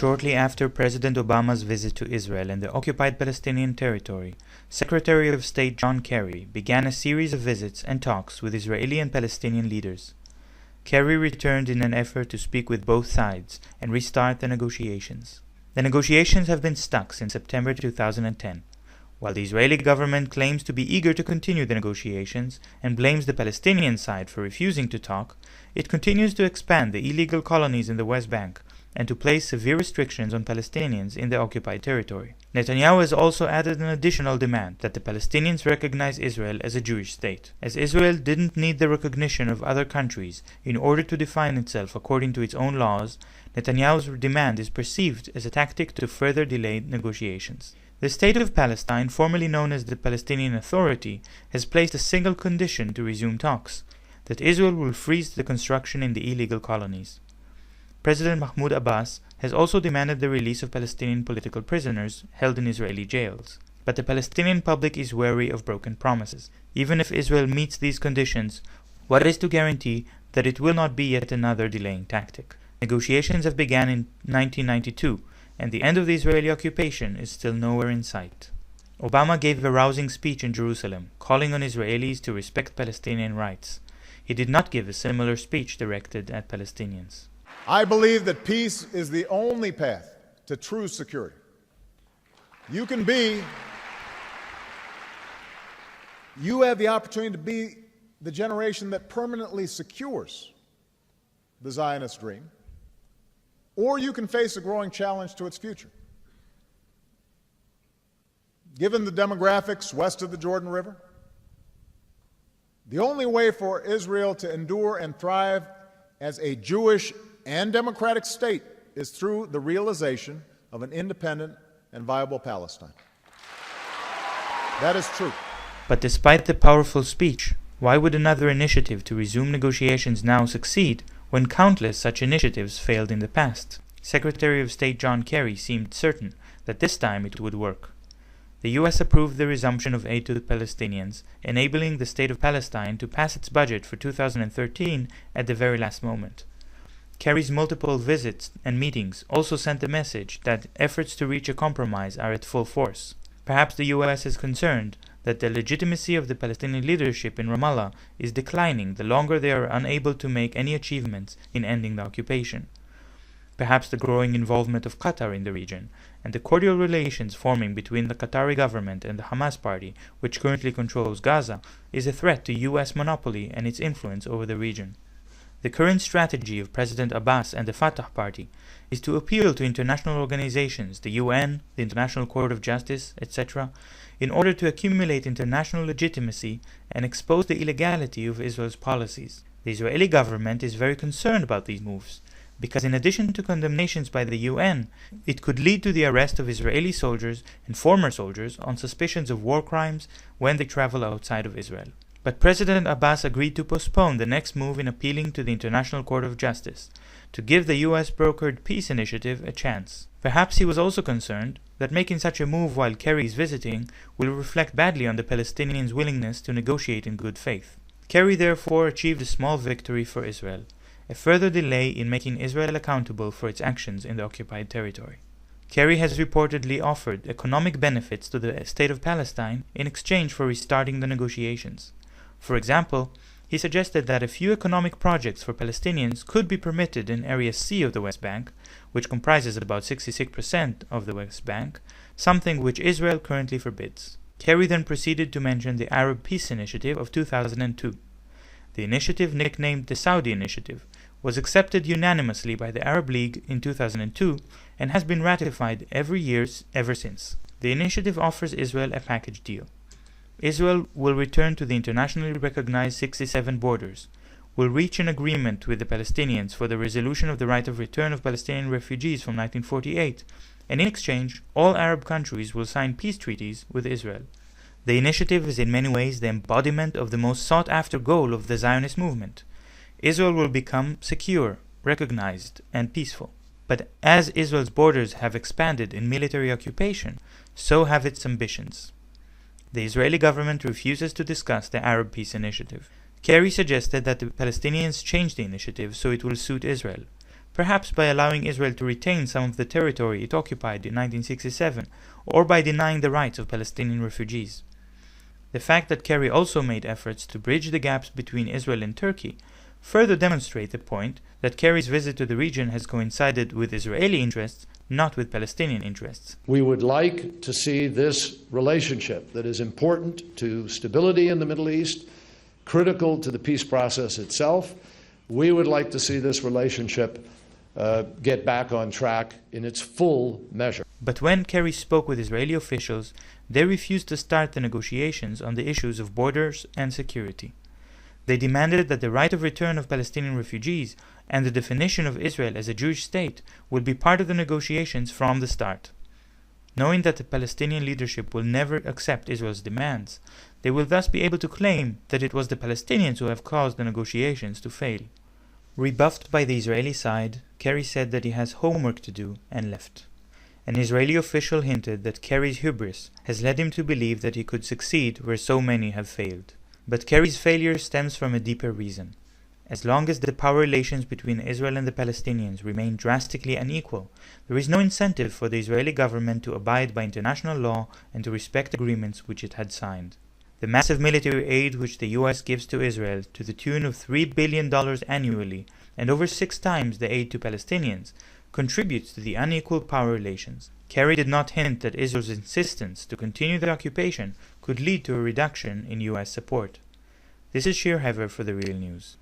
Shortly after President Obama's visit to Israel and the occupied Palestinian territory, Secretary of State John Kerry began a series of visits and talks with Israeli and Palestinian leaders. Kerry returned in an effort to speak with both sides and restart the negotiations. The negotiations have been stuck since September 2010. While the Israeli government claims to be eager to continue the negotiations and blames the Palestinian side for refusing to talk, it continues to expand the illegal colonies in the West Bank and to place severe restrictions on Palestinians in the occupied territory. Netanyahu has also added an additional demand that the Palestinians recognize Israel as a Jewish state. As Israel didn't need the recognition of other countries in order to define itself according to its own laws, Netanyahu's demand is perceived as a tactic to further delay negotiations. The State of Palestine, formerly known as the Palestinian Authority, has placed a single condition to resume talks: that Israel will freeze the construction in the illegal colonies. President Mahmoud Abbas has also demanded the release of Palestinian political prisoners held in Israeli jails. But the Palestinian public is wary of broken promises. Even if Israel meets these conditions, what is to guarantee that it will not be yet another delaying tactic? Negotiations have begun in 1992, and the end of the Israeli occupation is still nowhere in sight. Obama gave a rousing speech in Jerusalem, calling on Israelis to respect Palestinian rights. He did not give a similar speech directed at Palestinians. I believe that peace is the only path to true security. You have the opportunity to be the generation that permanently secures the Zionist dream, or you can face a growing challenge to its future. Given the demographics west of the Jordan River, the only way for Israel to endure and thrive as a Jewish and democratic state is through the realization of an independent and viable Palestine. That is true. But despite the powerful speech, why would another initiative to resume negotiations now succeed when countless such initiatives failed in the past? Secretary of State John Kerry seemed certain that this time it would work. The U.S. approved the resumption of aid to the Palestinians, enabling the State of Palestine to pass its budget for 2013 at the very last moment. Kerry's multiple visits and meetings also sent the message that efforts to reach a compromise are at full force. Perhaps the U.S. is concerned that the legitimacy of the Palestinian leadership in Ramallah is declining the longer they are unable to make any achievements in ending the occupation. Perhaps the growing involvement of Qatar in the region and the cordial relations forming between the Qatari government and the Hamas party, which currently controls Gaza, is a threat to U.S. monopoly and its influence over the region. The current strategy of President Abbas and the Fatah party is to appeal to international organizations, the UN, the International Court of Justice, etc., in order to accumulate international legitimacy and expose the illegality of Israel's policies. The Israeli government is very concerned about these moves, because in addition to condemnations by the UN, it could lead to the arrest of Israeli soldiers and former soldiers on suspicions of war crimes when they travel outside of Israel. But President Abbas agreed to postpone the next move in appealing to the International Court of Justice, to give the US-brokered peace initiative a chance. Perhaps he was also concerned that making such a move while Kerry is visiting will reflect badly on the Palestinians' willingness to negotiate in good faith. Kerry therefore achieved a small victory for Israel, a further delay in making Israel accountable for its actions in the occupied territory. Kerry has reportedly offered economic benefits to the State of Palestine in exchange for restarting the negotiations. For example, he suggested that a few economic projects for Palestinians could be permitted in Area C of the West Bank, which comprises about 66% of the West Bank, something which Israel currently forbids. Kerry then proceeded to mention the Arab Peace Initiative of 2002. The initiative, nicknamed the Saudi Initiative, was accepted unanimously by the Arab League in 2002 and has been ratified every year ever since. The initiative offers Israel a package deal. Israel will return to the internationally recognized 67 borders, will reach an agreement with the Palestinians for the resolution of the right of return of Palestinian refugees from 1948, and in exchange, all Arab countries will sign peace treaties with Israel. The initiative is in many ways the embodiment of the most sought-after goal of the Zionist movement. Israel will become secure, recognized, and peaceful. But as Israel's borders have expanded in military occupation, so have its ambitions. The Israeli government refuses to discuss the Arab Peace Initiative. Kerry suggested that the Palestinians change the initiative so it will suit Israel. perhaps by allowing Israel to retain some of the territory it occupied in 1967, or by denying the rights of Palestinian refugees. The fact that Kerry also made efforts to bridge the gaps between Israel and Turkey further demonstrate the point that Kerry's visit to the region has coincided with Israeli interests, not with Palestinian interests. We would like to see this relationship that is important to stability in the Middle East, critical to the peace process itself. We would like to see this relationship get back on track in its full measure. But when Kerry spoke with Israeli officials, they refused to start the negotiations on the issues of borders and security. They demanded that the right of return of Palestinian refugees and the definition of Israel as a Jewish state would be part of the negotiations from the start. Knowing that the Palestinian leadership will never accept Israel's demands, they will thus be able to claim that it was the Palestinians who have caused the negotiations to fail. Rebuffed by the Israeli side, Kerry said that he has homework to do and left. An Israeli official hinted that Kerry's hubris has led him to believe that he could succeed where so many have failed. But Kerry's failure stems from a deeper reason. As long as the power relations between Israel and the Palestinians remain drastically unequal, there is no incentive for the Israeli government to abide by international law and to respect agreements which it had signed. The massive military aid which the US gives to Israel to the tune of $3 billion annually, and over 6 times the aid to Palestinians, contributes to the unequal power relations. Kerry did not hint that Israel's insistence to continue the occupation could lead to a reduction in US support. This is Shir Hever for The Real News.